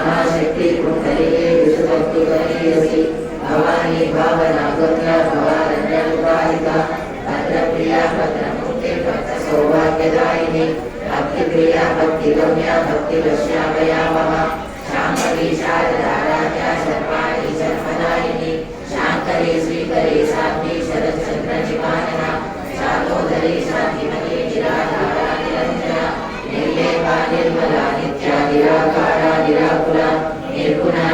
महाशक्ति कुंडलिके विशुभक्तिवरीयसी भवानी भावना गोत्रा भवारण्यमुपाहिता भद्रप्रिया भद्रमुक्ते भक्तसौभाग्यदायिनी भक्तिप्रिया भक्तिगम्या भक्तिवश्यामयामः शाम्भवी शारदाराध्या सर्वाणि सर्वदायिनी शाङ्करी श्रीकरी साध्वी शरच्चन्द्रनिपातना शातोदरी शान्तिमती निराधारा निरञ्जना निर्लेपा निर्मला नित्या निराकारा निराकुला निर्गुणा